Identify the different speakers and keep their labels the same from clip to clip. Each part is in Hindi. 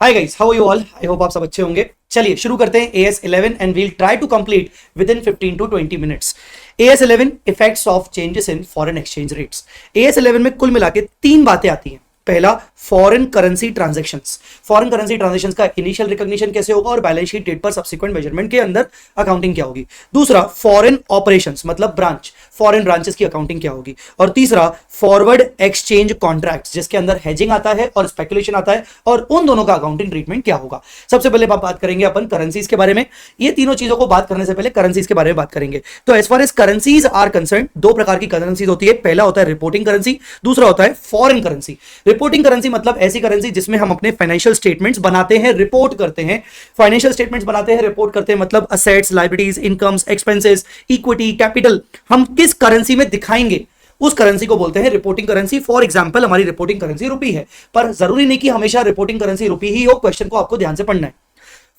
Speaker 1: Hi guys, how are you all? I hope आप सब अच्छे होंगे। चलिए शुरू करते हैं AS11 and we'll try to complete within 15 to 20 minutes. AS11 effects of changes in foreign exchange rates. AS11 में कुल मिला के तीन बातें आती हैं। पहला, foreign currency transactions. Foreign currency transactions का इनिशियल रिकॉग्निशन कैसे होगा और बैलेंस शीट डेट पर सब्सिक्वेंट मेजरमेंट के अंदर अकाउंटिंग क्या होगी। दूसरा, फॉरेन ऑपरेशंस मतलब ब्रांच, फॉरेन ब्रांचेस की अकाउंटिंग क्या होगी। और तीसरा, फॉरवर्ड एक्सचेंज कॉन्ट्रैक्ट्स जिसके अंदर हेजिंग आता है और स्पेकुलेशन आता है, और उन दोनों का अकाउंटिंग ट्रीटमेंट क्या होगा। सबसे पहले बात करेंगे अपन करेंसीज के बारे में। ये तीनों चीजों को बात करने से पहले करेंसीज के बारे में बात करेंगे। तो as far as currencies are concern, दो प्रकार की करेंसीज होती है। पहला होता है रिपोर्टिंग करेंसी, दूसरा होता है फॉरेन करेंसी। रिपोर्टिंग करेंसी मतलब ऐसी करेंसी जिसमें हम अपने फाइनेंशियल स्टेटमेंट्स बनाते हैं, रिपोर्ट करते हैं। फाइनेंशियल स्टेटमेंट्स बनाते हैं, रिपोर्ट करते हैं मतलब assets, liabilities, incomes, expenses, equity, capital, हम किस करेंसी में दिखाएंगे उस करेंसी को बोलते हैं रिपोर्टिंग करेंसी। फॉर एग्जांपल, हमारी रिपोर्टिंग करेंसी रुपी है, पर जरूरी नहीं कि हमेशा रिपोर्टिंग करेंसी रुपी ही हो। क्वेश्चन को आपको ध्यान से पढ़ना है।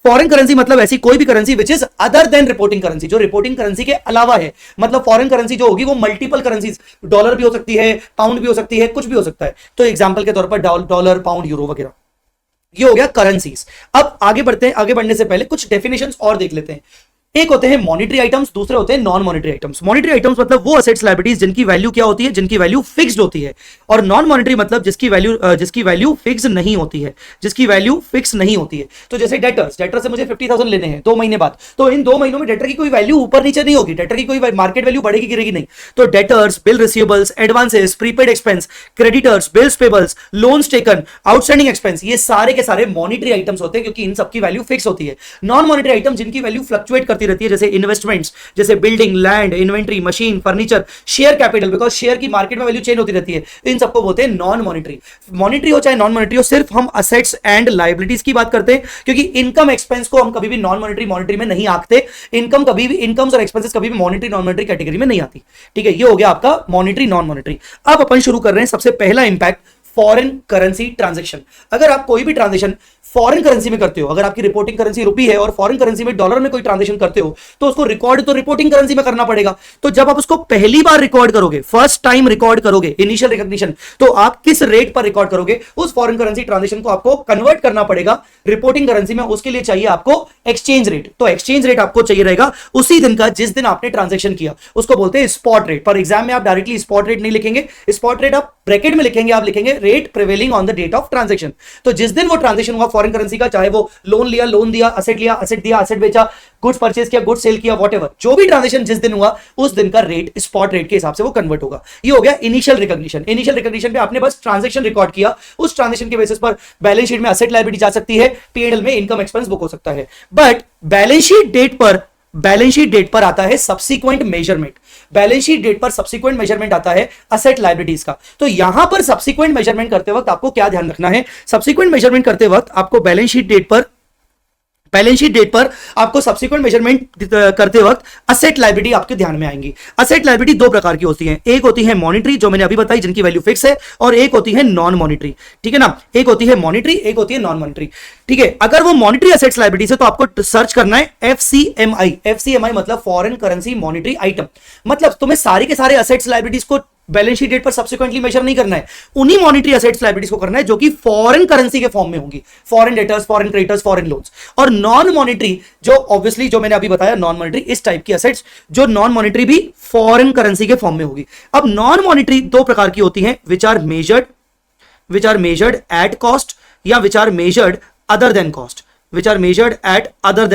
Speaker 1: फॉरेन करेंसी मतलब ऐसी कोई भी currency which is other than reporting currency, जो रिपोर्टिंग करेंसी के अलावा है। मतलब फॉरेन करेंसी जो होगी वो मल्टीपल करेंसीज, डॉलर भी हो सकती है, पाउंड भी हो सकती है, कुछ भी हो सकता है। तो एग्जांपल के तौर पर डॉलर, पाउंड, यूरो वगैरह, ये हो गया करेंसीज। अब आगे बढ़ते हैं। आगे बढ़ने से पहले कुछ डेफिनेशंस और देख लेते हैं। एक होते हैं मॉनिटरी आइटम्स, दूसरे होते हैं non monetary items. Monetary items मतलब वो असेट्स लायबिलिटीज जिनकी वैल्यू क्या होती है, जिनकी वैल्यू फिक्स्ड होती है। और नॉन मॉनिटरी मतलब जिसकी वैल्यू फिक्स नहीं होती है, जिसकी वैल्यू फिक्स नहीं होती है। तो जैसे डेटर से मुझे 50,000 लेने हैं 2 महीने बाद, तो इन 2 महीनों में डेटर की कोई वैल्यू ऊपर नीचे नहीं होगी, डेटर की कोई मार्केट वैल्यू बढ़ेगी गिरेगी नहीं। तो debtors, bills receivables, advances, prepaid expense, creditors, bills payables, loans taken, outstanding expense, ये सारे के सारे मॉनिटरी आइटम्स होते हैं क्योंकि इन सबकी वैल्यू फिक्स होती है। नॉन मॉनिटरी आइटम जिनकी वैल्यू फ्लक्चुएट करती रहती है, जैसे इन्वेस्टमेंट्स, जैसे building, land, inventory, machine, furniture, share capital, because share की मार्केट में वैल्यू चेंज होती रहती है, इन सबको बोलते हैं नॉन मॉनिटरी। मॉनिटरी हो चाहे नॉन मॉनिटरी हो, सिर्फ हम असेट्स एंड लायबिलिटीज की बात करते हैं, क्योंकि इनकम एक्सपेंस को हम कभी भी नॉन मॉनिटरी में नहीं आंकते। इनकम कभी भी, इनकम्स और एक्सपेंसेस कभी भी मॉनिटरी नॉन मॉनिटरी कैटेगरी में नहीं आती। ठीक है, ये हो गया आपका मॉनिटरी नॉन मॉनिटरी। अब अपन शुरू कर रहे हैं। सबसे पहला इंपैक्ट, फॉरेन करेंसी ट्रांजैक्शन। अगर आप कोई भी ट्रांजैक्शन फॉरेन करेंसी में करते हो, अगर आपकी रिपोर्टिंग करेंसी रुपी है और फॉरेन करेंसी में डॉलर में कोई ट्रांजैक्शन करते हो, तो उसको रिकॉर्ड तो रिपोर्टिंग करेंसी में करना पड़ेगा। तो जब आप उसको पहली बार रिकॉर्ड करोगे, फर्स्ट टाइम रिकॉर्ड करोगे, इनिशियल रिकॉग्निशन, तो आप किस रेट पर रिकॉर्ड करोगे उस फॉरेन करेंसी ट्रांजैक्शन को आपको कन्वर्ट करना पड़ेगा रिपोर्टिंग करेंसी में। उसके लिए चाहिए आपको एक्सचेंज रेट। तो एक्सचेंज रेट आपको चाहिए रहेगा उसी दिन का जिस दिन आपने ट्रांजैक्शन किया, उसको बोलते हैं स्पॉट रेट। पर एग्जाम में आप डायरेक्टली स्पॉट रेट नहीं लिखेंगे, स्पॉट रेट आप ब्रैकेट में लिखेंगे, आप लिखेंगे rate prevailing on the date of transaction. तो जिस दिन वो ट्रांजैक्शन हुआ फॉरेन करेंसी का, चाहे वो लोन लिया, लोन दिया, असेट लिया, असेट दिया, असेट बेचा, गुड्स परचेज किया, गुड्स सेल किया, व्हाटएवर, जो भी ट्रांजैक्शन जिस दिन हुआ उस दिन का रेट स्पॉट रेट के हिसाब से वो कन्वर्ट होगा। ये हो गया इनिशियल रिकॉग्निशन। इनिशियल रिकॉग्निशन पे आपने बस ट्रांजैक्शन रिकॉर्ड किया, उस ट्रांजैक्शन के बेसिस पर बैलेंस शीट में असेट लायबिलिटी जा सकती है, पीएनएल में इनकम एक्सपेंस बुक हो सकता है। बट बैलेंस शीट डेट पर आता है subsequent measurement. Balance sheet date पर सब्सिक्वेंट मेजरमेंट आता है असेट लायबिलिटीज का। तो यहां पर सब्सिक्वेंट मेजरमेंट करते वक्त आपको क्या ध्यान रखना है? सब्सिक्वेंट मेजरमेंट करते वक्त आपको बैलेंस शीट डेट पर आपको सब्सिक्वेंट मेजरमेंट करते वक्त असेट लायबिलिटी आपके ध्यान में आएंगी। असेट लायबिलिटी दो प्रकार की होती है। एक होती है मॉनिटरी, जो मैंने अभी बताई, जिनकी वैल्यू फिक्स है, और एक होती है नॉन मॉनिटरी। ठीक है ना, एक होती है मॉनिटरी, एक होती है नॉन मॉनिटरी। ठीक है, अगर वो मॉनिटरी असेट्स लायबिलिटी है तो आपको सर्च करना है FCMI। FCMI मतलब फॉरेन करेंसी मॉनिटरी आइटम। मतलब तुम्हें सारे के सारे असेट्स लायबिलिटीज को बैलेंस शीट डेट पर सब्सिक्वेंटली मेजर नहीं करना है, उन्हीं मॉनिटरी असेट्स लायबिलिटीज को करना है जो कि फॉरेन करेंसी के फॉर्म में होंगी। Foreign debtors, foreign creditors, foreign loans. और नॉन मॉनिटरी जो ऑब्वियसली जो मैंने अभी बताया नॉन मॉनिटरी, इस टाइप की असेट्स जो नॉन मॉनिटरी भी फॉरेन करेंसी के फॉर्म में होगी। अब नॉन मॉनिटरी दो प्रकार की होती हैं, which are measured at cost या which are measured other than cost. Which are measured at other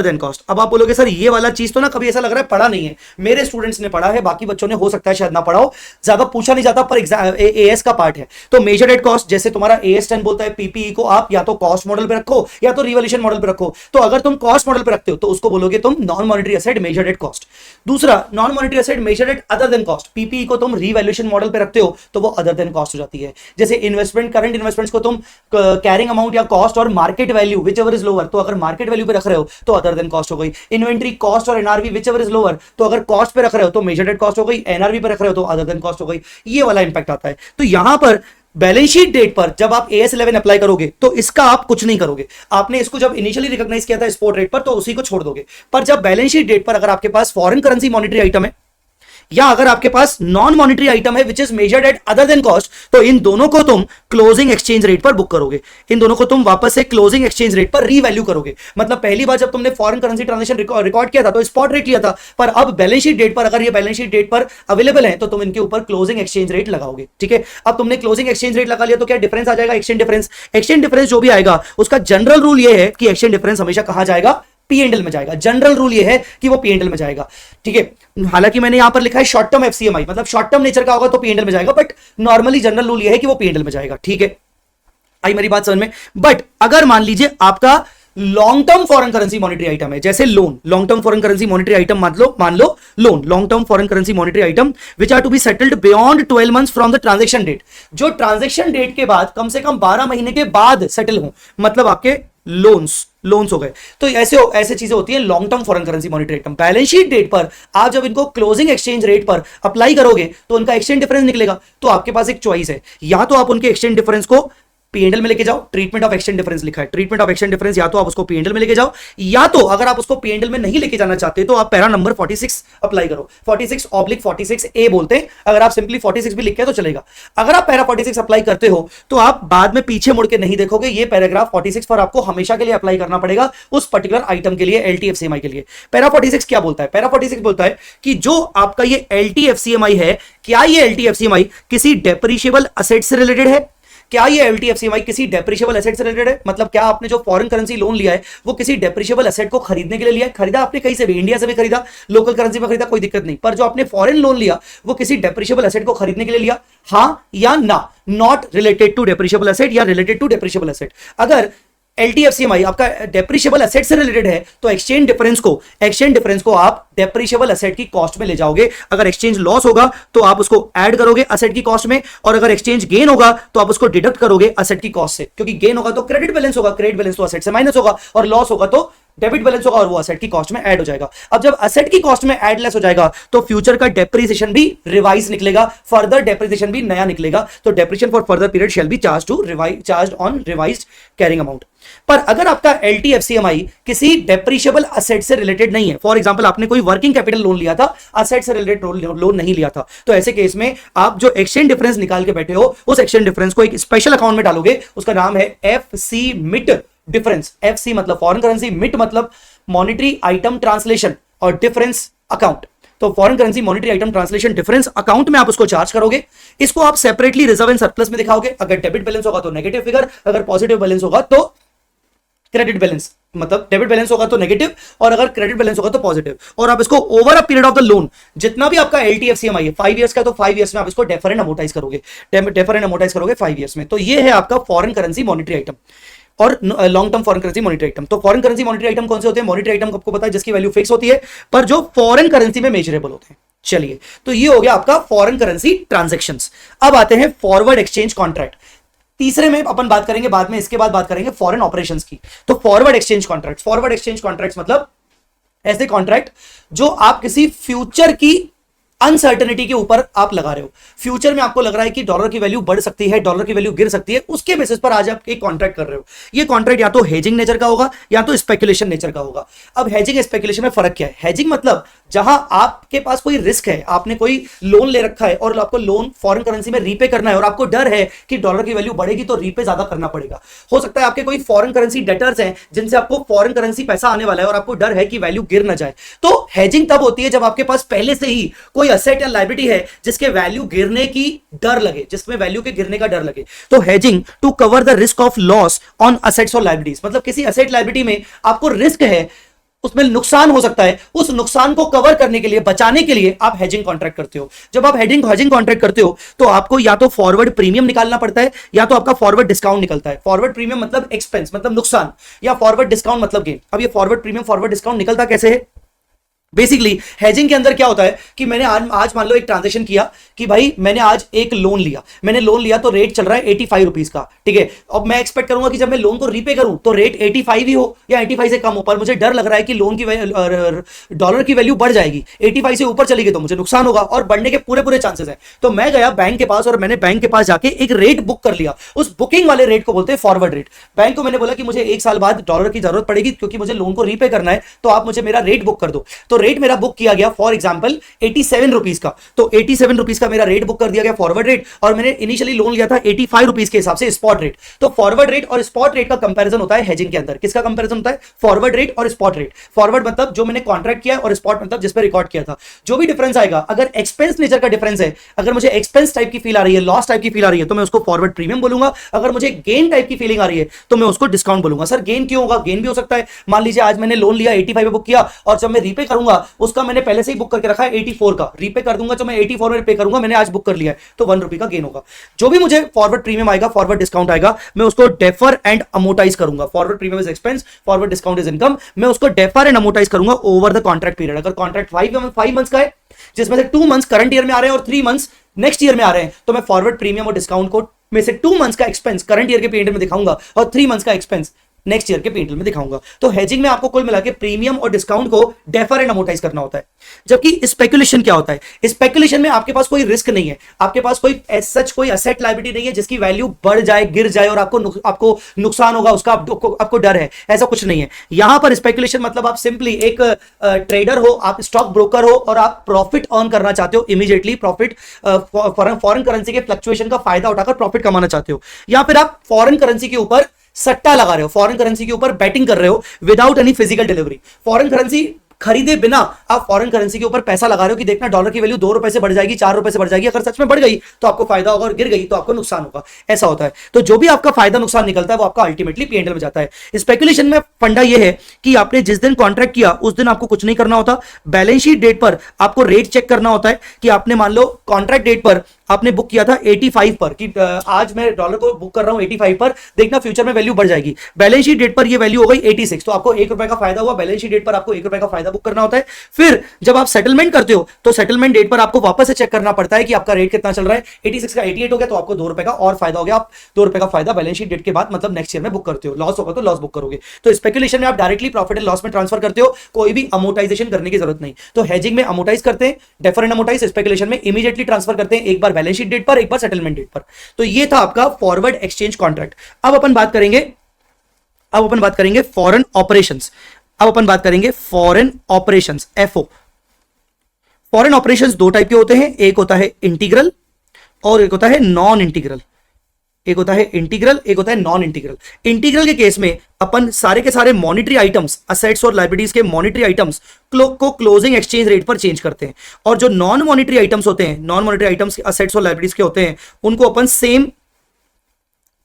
Speaker 1: than cost. अब आप बोलोगे सर ये वाला चीज तो ना कभी ऐसा लग रहा है पढ़ा नहीं है। मेरे स्टूडेंट्स ने पढ़ा है, बाकी बच्चों ने हो सकता है शायद ना पढ़ा हो, ज्यादा पूछा नहीं जाता, पर एएस का पार्ट है। तो मेजर्ड एट कॉस्ट, जैसे तुम्हारा AS10 बोलता है पीपीई को आप या तो कॉस्ट मॉडल पे रखो या तो रिवॉल्यूशन मॉडल पे रखो। तो अगर तुम कॉस्ट मॉडल पे रखते हो तो उसको बोलोगे तुम non monetary asset measured at cost. दूसरा, non monetary asset measured at other than cost. PPE को तुम रिवॉल्यूशन मॉडल पे रखते हो तो वो अदर देन कॉस्ट हो जाती है। जैसे इन्वेस्टमेंट, करंट इन्वेस्टमेंट्स को तुम कैरिंग अमाउंट या कॉस्ट और market value which ever is lower, तो अगर मार्केट वैल्यू पे रख रहे हो तो अदर देन कॉस्ट हो गई। इन्वेंट्री कॉस्ट और NRV which ever is lower, तो अगर कॉस्ट पे रख रहे हो तो मेजर्ड एट कॉस्ट हो गई, एनआरवी पे रख रहे हो तो अदर देन कॉस्ट हो गई। ये वाला इंपैक्ट आता है। तो यहां पर बैलेंस शीट डेट पर जब आप AS11 अप्लाई करोगे तो इसका आप कुछ नहीं करोगे। आपने इसको जब इनिशियली रिकॉग्नाइज किया था स्पॉट रेट पर तो उसी को छोड़ दोगे। पर जब बैलेंस शीट डेट पर अगर आपके पास फॉरेन करेंसी मॉनिटरी आइटम है या अगर आपके पास नॉन मॉनिटरी आइटम है which is measured at other than cost, तो इन दोनों को तुम क्लोजिंग एक्सचेंज रेट पर बुक करोगे, इन दोनों को तुम वापस से क्लोजिंग एक्सचेंज रेट पर रीवैल्यू करोगे। मतलब पहली बार जब तुमने फॉरेन करेंसी ट्रांजेक्शन रिकॉर्ड किया था तो स्पॉट रेट लिया था, पर अब बैलेंस शीट डेट पर, अगर ये बैलेंस शीट डेट पर अवेलेबल है तो तुम इनके ऊपर क्लोजिंग एक्सचेंज रेट लगाओगे। ठीक है, अब तुमने क्लोजिंग एक्सचेंज रेट लगा लिया तो क्या डिफरेंस आ जाएगा, एक्सचेंज डिफरेंस। एक्सचेंज डिफरेंस जो भी आएगा उसका जनरल रूल ये है कि एक्सचेंज डिफरेंस हमेशा कहां जाएगा, P&L में जाएगा। जनरल रूल ये है कि वो P&L में जाएगा। ठीक है, हालांकि मैंने यहां पर लिखा है शॉर्ट टर्म FCMI, मतलब शॉर्ट टर्म नेचर का होगा तो P&L में जाएगा, बट नॉर्मली जनरल रूल ये है कि वो P&L में जाएगा। ठीक है, आई मेरी बात समझ में। बट अगर मान लीजिए आपका long term foreign currency monetary item है, जैसे loan, long term foreign currency monetary item मान लो loan, long term foreign currency monetary item which are to be settled beyond 12 months from the transaction date, जो ट्रांजैक्शन डेट के बाद कम से कम 12 महीने के बाद सेटल हो, मतलब आपके लोन्स हो गए। तो ऐसे चीजें होती है long term foreign currency monetary item. Balance sheet date पर आप जब इनको क्लोजिंग एक्सचेंज रेट पर अप्लाई करोगे तो उनका एक्सचेंज डिफरेंस निकलेगा। तो आपके पास एक चॉइस है, या तो आप उनके एक्सचेंज डिफरेंस को P&L में लेके जाओ, ट्रीटमेंट ऑफ एक्सचेंज डिफरेंस लिखा है, ट्रीटमेंट ऑफ एक्सचेंज डिफरेंस, या तो आप उसको P&L में लेके जाओ, या तो अगर आप उसको P&L में नहीं लेके जाना चाहते तो आप पैरा नंबर 46 अप्लाई करो। 46/46A बोलते हैं, अगर आप सिंपली 46 भी लिख के तो चलेगा। अगर आप पैरा 46 अप्लाई करते हो तो आप बाद में पीछे मुड़ के नहीं देखोगे, ये पैराग्राफ 46 पर आपको हमेशा के लिए अप्लाई करना पड़ेगा उस पर्टिकुलर आइटम के लिए, LTFCMI के लिए। पैरा 46 क्या बोलता है? पैरा 46 बोलता है कि जो आपका ये LTFCMI है, क्या ये LTFCMI किसी डेप्रिशिएबल असेट से रिलेटेड है? क्या ये LTFCMI किसी डेप्रिशिएबल एसेट से रिलेटेड है? मतलब क्या आपने जो फॉरेन करेंसी लोन लिया है वो किसी डेप्रिशिएबल एसेट को खरीदने के लिए लिया है? खरीदा आपने कहीं से भी, इंडिया से भी खरीदा, लोकल करेंसी में खरीदा, कोई दिक्कत नहीं, पर जो आपने फॉरेन लोन लिया वो किसी डेप्रिशिएबल एसेट को खरीदने के लिए लिया, हाँ या ना? Not related to depreciable asset या रिलेटेड टू डेप्रिशिएबल एसेट। अगर LTFCMI आपका डेप्रिशिएबल एसेट से रिलेटेड है तो एक्सचेंज डिफरेंस को आप डेप्रिशिएबल एसेट की कॉस्ट में ले जाओगे। अगर एक्सचेंज लॉस होगा तो आप उसको ऐड करोगे एसेट की कॉस्ट में, और अगर एक्सचेंज गेन होगा तो आप उसको डिडक्ट करोगे एसेट की कॉस्ट से, क्योंकि गेन होगा तो क्रेडिट बैलेंस होगा, क्रेडिट बैलेंस तो एसेट से माइनस होगा, और लॉस होगा तो डेबिट बैलेंस होगा और वो एसेट की कॉस्ट में ऐड हो जाएगा। अब जब एसेट की कॉस्ट में ऐड लेस हो जाएगा तो फ्यूचर का डेप्रिसिएशन भी रिवाइज निकलेगा, फर्दर डेप्रिसिएशन भी नया निकलेगा। तो depreciation for further period shall be charged on revised carrying amount. पर अगर आपका LTFCMI किसी डेप्रिशिएबल एसेट से रिलेटेड नहीं है, फॉर एग्जांपल आपने कोई वर्किंग कैपिटल लोन लिया था, एसेट से रिलेटेड लोन नहीं लिया था, तो ऐसे केस में आप जो एक्सचेंज डिफरेंस निकाल के बैठे हो उस एक्सचेंज डिफरेंस को एक स्पेशल अकाउंट में डालोगे, उसका नाम है FC मिट डिफरेंस। FC मतलब फॉरेन करेंसी, मिट मतलब मॉनिटरी आइटम ट्रांसलेशन, और डिफरेंस अकाउंट। तो foreign currency monetary item translation difference account में आप उसको चार्ज करोगे। इसको आप सेपरेटली रिजर्व एंड सरप्लस में दिखाओगे। अगर डेबिट बैलेंस होगा तो नेगेटिव फिगर, अगर पॉजिटिव बैलेंस होगा तो क्रेडिट बैलेंस, मतलब डेबिट बैलेंस होगा तो नेगेटिव और अगर क्रेडिट बैलेंस होगा तो पॉजिटिव। और आप इसको over a period of the loan, जितना भी आपका LTFCMI है 5 इयर्स का, तो 5 इयर्स में आप इसको डेफर एंड अमोर्टाइज करोगे 5 इयर्स में। तो ये है आपका फॉरेन करेंसी मॉनिटरी आइटम और long term foreign currency monetary item. तो फॉरेन करेंसी मॉनिटरी आइटम कौन से होते हैं? मॉनिटरी आइटम आपको पता है जिसकी वैल्यू फिक्स होती है, पर जो फॉरेन करेंसी में मेजरेबल होते हैं। चलिए, तो ये हो गया आपका फॉरेन करेंसी ट्रांजैक्शंस। अब आते हैं फॉरवर्ड एक्सचेंज कॉन्ट्रैक्ट। तीसरे में अपन बात करेंगे बाद में, इसके बाद बात करेंगे फॉरेन ऑपरेशंस की। तो फॉरवर्ड एक्सचेंज कॉन्ट्रैक्ट्स मतलब ऐसे कॉन्ट्रैक्ट जो आप किसी फ्यूचर की अनसर्टेनिटी के ऊपर आप लगा रहे हो। फ्यूचर में आपको लग रहा है कि डॉलर की वैल्यू बढ़ सकती है, डॉलर की वैल्यू गिर सकती है, उसके बेसिस पर आज आप एक कॉन्ट्रैक्ट कर रहे हो। ये कॉन्ट्रैक्ट या तो हेजिंग नेचर का होगा या तो स्पेकुलेशन नेचर का होगा। अब हेजिंग स्पेकुलेशन में फर्क क्या है? हेजिंग मतलब जहां आपके पास कोई रिस्क है, आपने कोई लोन ले रखा है और आपको लोन फॉरेन करेंसी में रीपे करना है और आपको डर है कि डॉलर की वैल्यू बढ़ेगी तो रीपे ज्यादा करना पड़ेगा। हो सकता है आपके कोई फॉरेन करेंसी डेटर्स हैं जिनसे आपको फॉरेन करेंसी पैसा आने वाला है और आपको डर है कि वैल्यू गिर ना जाए। तो हेजिंग तब होती है जब आपके पास पहले से ही कोई एसेट या लायबिलिटी है जिसके वैल्यू गिरने की डर लगे, जिसमें वैल्यू के गिरने का डर लगे। तो hedging to cover the risk of loss on assets और लायबिलिटीज, मतलब किसी एसेट लायबिलिटी में आपको रिस्क है, उसमें नुकसान हो सकता है, उस नुकसान को कवर करने के लिए, बचाने के लिए आप हेजिंग कॉन्ट्रैक्ट करते हो। जब आप हेजिंग कॉन्ट्रैक्ट करते हो तो आपको या तो फॉरवर्ड प्रीमियम निकालना पड़ता है या तो आपका फॉरवर्ड डिस्काउंट निकलता है। फॉरवर्ड प्रीमियम मतलब एक्सपेंस, मतलब नुकसान, या फॉरवर्ड डिस्काउंट मतलब गेन। अब ये फॉरवर्ड प्रीमियम फॉरवर्ड डिस्काउंट निकलता कैसे है? बेसिकली हेजिंग के अंदर क्या होता है कि मैंने आज मान लो एक ट्रांजेक्शन किया कि भाई मैंने आज एक लोन लिया, तो रेट चल रहा है 85 रुपीज का, ठीक है। अब मैं एक्सपेक्ट करूंगा कि जब मैं लोन को रीपे करूं तो रेट 85 ही हो या 85 से कम हो, पर मुझे डर लग रहा है कि लोन की डॉलर की वैल्यू बढ़ जाएगी, 85 से ऊपर चली गई तो मुझे नुकसान होगा और बढ़ने के पूरे चांसेस हैं। तो मैं गया बैंक के पास और मैंने बैंक के पास जाके एक रेट बुक कर लिया। उस बुकिंग वाले रेट को बोलते हैं फॉरवर्ड रेट। बैंक को मैंने बोला कि मुझे 1 साल बाद डॉलर की जरूरत पड़ेगी क्योंकि मुझे लोन को रीपे करना है, तो आप मुझे मेरा रेट बुक कर दो। तो रेट मेरा बुक किया गया फॉर एग्जांपल 87 रुपीस का, तो 87 रुपीस का मेरा रेट बुक कर दिया गया फॉरवर्ड रेट, और मैंने इनिशियली लोन लिया था 85 रुपीस के हिसाब से स्पॉट रेट। तो फॉरवर्ड रेट और स्पॉट रेट का कंपैरिजन होता है हेजिंग के अंदर। किसका कंपैरिजन होता है? फॉरवर्ड रेट और स्पॉट रेट। फॉरवर्ड मतलब जो मैंने कॉन्ट्रैक्ट किया और स्पॉट मतलब जिस पर रिकॉर्ड किया था। जो भी डिफरेंस आएगा, अगर एक्सपेंस नेचर का डिफरेंस है, अगर मुझे एक्सपेंस टाइप की फील आ रही है, लॉस टाइप की फील आ रही है, तो मैं उसको फॉरवर्ड प्रीमियम बोलूंगा। अगर मुझे गेन टाइप की फीलिंग आ रही है तो मैं उसको डिस्काउंट बोलूंगा। सर गेन क्यों होगा? गेन भी हो सकता है, मान लीजिए आज मैंने लोन लिया 85 पे बुक किया, और जब मैं रीपे करूंगा उसका मैंने पहले से ही बुक करके रखा है 84 का, रीपे कर दूंगा तो मैं 84 में पे करूंगा, मैंने आज बुक कर लिया है, तो 1 रुपए का गेन होगा। जो भी मुझे फॉरवर्ड प्रीमियम आएगा, फॉरवर्ड डिस्काउंट आएगा, मैं उसको डेफर एंड अमोटाइज करूंगा। Forward premium is expense, forward discount is income. मैं उसको डेफर एंड अमोटाइज करूंगा ओवर द कॉन्ट्रैक्ट पीरियड। अगर कॉन्ट्रैक्ट 5 मंथ्स का है, जिसमें से 2 मंथ्स करंट ईयर में आ रहे हैं और 3 मंथ्स नेक्स्ट ईयर में आ रहे हैं, तो मैं फॉरवर्ड प्रीमियम और डिस्काउंट को में से 2 मंथ्स का एक्सपेंस करंट ईयर के पीरियड में दिखाऊंगा और 3 मंथ्स का एक्सपेंस नेक्स्ट ईयर के पीरियड में दिखाऊंगा। तो हेजिंग में आपको कुल मिला के प्रीमियम और डिस्काउंट को डेफर एंड अमोटाइज करना होता है। जबकि स्पेकुलेशन क्या होता है? स्पेकुलेशन में आपके पास कोई रिस्क नहीं है, आपके पास कोई सच कोई असेट लायबिलिटी नहीं है जिसकी वैल्यू बढ़ जाए, गिर जाए और आपको नुकसान होगा उसका, आपको डर है, ऐसा कुछ नहीं है। यहां पर स्पेकुलेशन मतलब आप सिंपली एक ट्रेडर हो, आप स्टॉक ब्रोकर हो और आप प्रॉफिट अर्न करना चाहते हो, इमीडिएटली प्रॉफिट, फॉरेन करेंसी के फ्लक्चुएशन का फायदा उठाकर प्रॉफिट कमाना चाहते हो, या फिर आप फॉरेन करेंसी के ऊपर सट्टा लगा रहे हो, फॉरेन करेंसी के ऊपर बैटिंग कर रहे हो without any physical delivery. Foreign currency खरीदे बिना आप फॉरेन करेंसी के ऊपर पैसा लगा रहे हो कि देखना डॉलर की वैल्यू 2 रुपए से बढ़ जाएगी, 4 रुपए से बढ़ जाएगी। अगर सच में बढ़ गई तो आपको फायदा होगा और गिर गई तो आपको नुकसान होगा, ऐसा होता है। तो जो भी आपका फायदा नुकसान निकलता है वो आपका अल्टीमेटली P&L में जाता है। स्पेकुलेशन में फंडा यह है कि आपने जिस दिन कॉन्ट्रैक्ट किया उस दिन आपको कुछ नहीं करना होता। बैलेंस शीट डेट पर आपको रेट चेक करना होता है कि आपने मान लो कॉन्ट्रैक्ट डेट पर आपने बुक किया था 85 पर कि आज मैं डॉलर को बुक कर रहा हूं 85 पर, देखना फ्यूचर में वैल्यू बढ़ जाएगी। बैलेंस शीट डेट पर ये वैल्यू हो गई 86, तो आपको 1 रुपए का फायदा हुआ। बैलेंस शीट डेट पर आपको 1 रुपए का फायदा बुक करना होता है। फिर जब आप सेटलमेंट करते हो तो सेटलमेंट डेट पर आपको वापस से चेक करना पड़ता है कि आपका रेट कितना चल रहा है। 86 का 88 हो गया तो आपको 2 रुपए का और फायदा हो गया। आप 2 रुपए का फायदा बैलेंस शीट डेट के बाद मतलब नेक्स्ट ईयर में बुक करते हो। लॉस होगा तो लॉस बुक करोगे। तो स्पेकुलेशन में आप डायरेक्टली प्रॉफिट एंड लॉस में ट्रांसफर करते हो, कोई भी अमोटाइजेशन करने की जरूरत नहीं। तो हेजिंग में अमोटाइज करते हैं, डेफर एंड अमोटाइज। स्पेकुलेशन में इमीडिएटली ट्रांसफर करते हैं, एक बार बैलेंस शीट डेट पर, एक बार सेटलमेंट डेट पर। तो ये था आपका फॉरवर्ड एक्सचेंज कॉन्ट्रैक्ट। अब अपन बात करेंगे फॉरेन ऑपरेशंस। अब अपन बात करेंगे foreign operations, FO. Foreign operations 2 type के होते हैं, एक होता है इंटीग्रल और एक होता है नॉन इंटीग्रल। एक होता है इंटीग्रल, एक होता है नॉन इंटीग्रल। इंटीग्रल के केस में अपन सारे के सारे मॉनिटरी आइटम्स, असेट्स और लायबिलिटीज के मॉनिटरी आइटम्स को क्लोजिंग एक्सचेंज रेट पर चेंज करते हैं। और जो नॉन मॉनिटरी आइटम्स होते हैं, नॉन मॉनिटरी आइटम्स असेट्स और लायबिलिटीज के होते हैं, उनको अपन सेम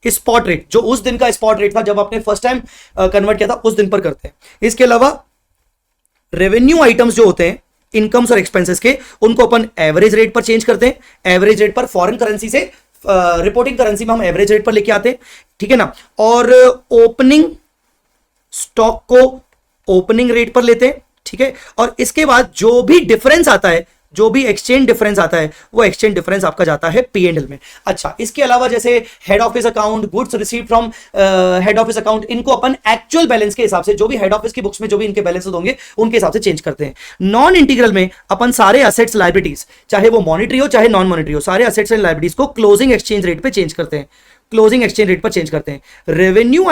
Speaker 1: स्पॉट रेट, जो उस दिन का स्पॉट रेट था जब आपने फर्स्ट टाइम कन्वर्ट किया था, उस दिन पर करते हैं। इसके अलावा रेवेन्यू आइटम्स जो होते हैं इनकम्स और एक्सपेंसेस के, उनको अपन एवरेज रेट पर चेंज करते हैं। एवरेज रेट पर फॉरेन करेंसी से रिपोर्टिंग करेंसी में हम एवरेज रेट पर लेके आते हैं, ठीक है ना। और ओपनिंग स्टॉक को ओपनिंग रेट पर लेते हैं, ठीक है। और इसके बाद जो भी डिफरेंस आता है, जो भी एक्सचेंज डिफरेंस आता है, वो एक्सचेंज डिफरेंस आपका जाता है P&L में। अच्छा, इसके अलावा जैसे head office account, goods received from head office account, इनको अपन एक्चुअल बैलेंस के हिसाब से, जो भी हेड ऑफिस की बुक्स में जो भी इनके बैलेंसेस होंगे उनके हिसाब से चेंज करते हैं। नॉन इंटीग्रल में अपन सारे असेट्स लायबिलिटीज, चाहे वो मॉनिटरी हो चाहे नॉन मॉनिटरी हो, सारे असेट्स एंड लायबिलिटीज को क्लोजिंग एक्सचेंज रेट पे चेंज करते हैं, क्लोजिंग एक्सचेंज रेट पर चेंज करते हैं। रेवेन्यू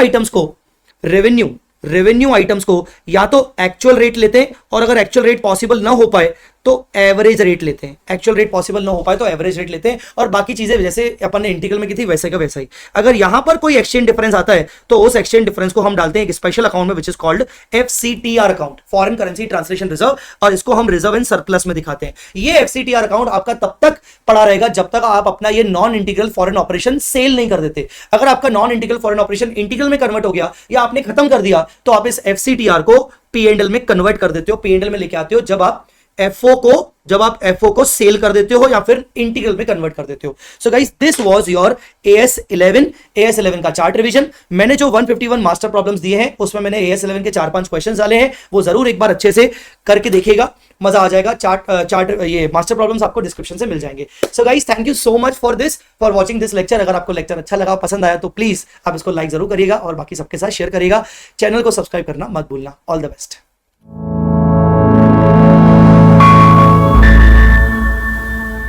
Speaker 1: आइटम्स को या तो एक्चुअल रेट लेते हैं, और अगर एक्चुअल रेट पॉसिबल ना हो पाए तो एवरेज रेट लेते हैं। एक्चुअल रेट पॉसिबल ना हो पाए तो एवरेज रेट लेते हैं। और बाकी चीजें जैसे अपन ने इंटीग्रल में की थी वैसे का वैसा ही। अगर यहां पर कोई एक्सचेंज डिफरेंस आता है तो उस एक्सचेंज डिफरेंस को हम डालते हैं एक स्पेशल अकाउंट में, which is called FCTR account, foreign currency translation reserve, और इसको हम रिजर्व एंड सरप्लस में दिखाते हैं। ये FCTR अकाउंट आपका तब तक पड़ा रहेगा जब तक आप अपना ये non integral foreign operation sell नहीं कर देते। अगर आपका non integral foreign operation integral में कन्वर्ट हो गया या आपने खत्म कर दिया तो आप इस FCTR को P&L में कन्वर्ट कर देते हो, P&L में लेके आते हो जब आप FO को सेल कर देते हो या फिर इंटीग्रल में कन्वर्ट कर देते हो। So guys, this was your AS11 का चार्ट रिवीजन। मैंने जो 151 मास्टर प्रॉब्लम्स दिए हैं उसमें मैंने AS11 के 4-5 क्वेश्चंस डाले हैं, वो जरूर एक बार अच्छे से करके देखिएगा, मजा आ जाएगा। चार्ट ये मास्टर प्रॉब्लम्स आपको डिस्क्रिप्शन से मिल जाएंगे। So guys, thank you so much for watching this lecture. अगर आपको लेक्चर अच्छा लगा, पसंद आया तो प्लीज आप इसको लाइक जरूर करिएगा और बाकी सबके साथ शेयर करिएगा। चैनल को सब्सक्राइब करना मत भूलना। All the best.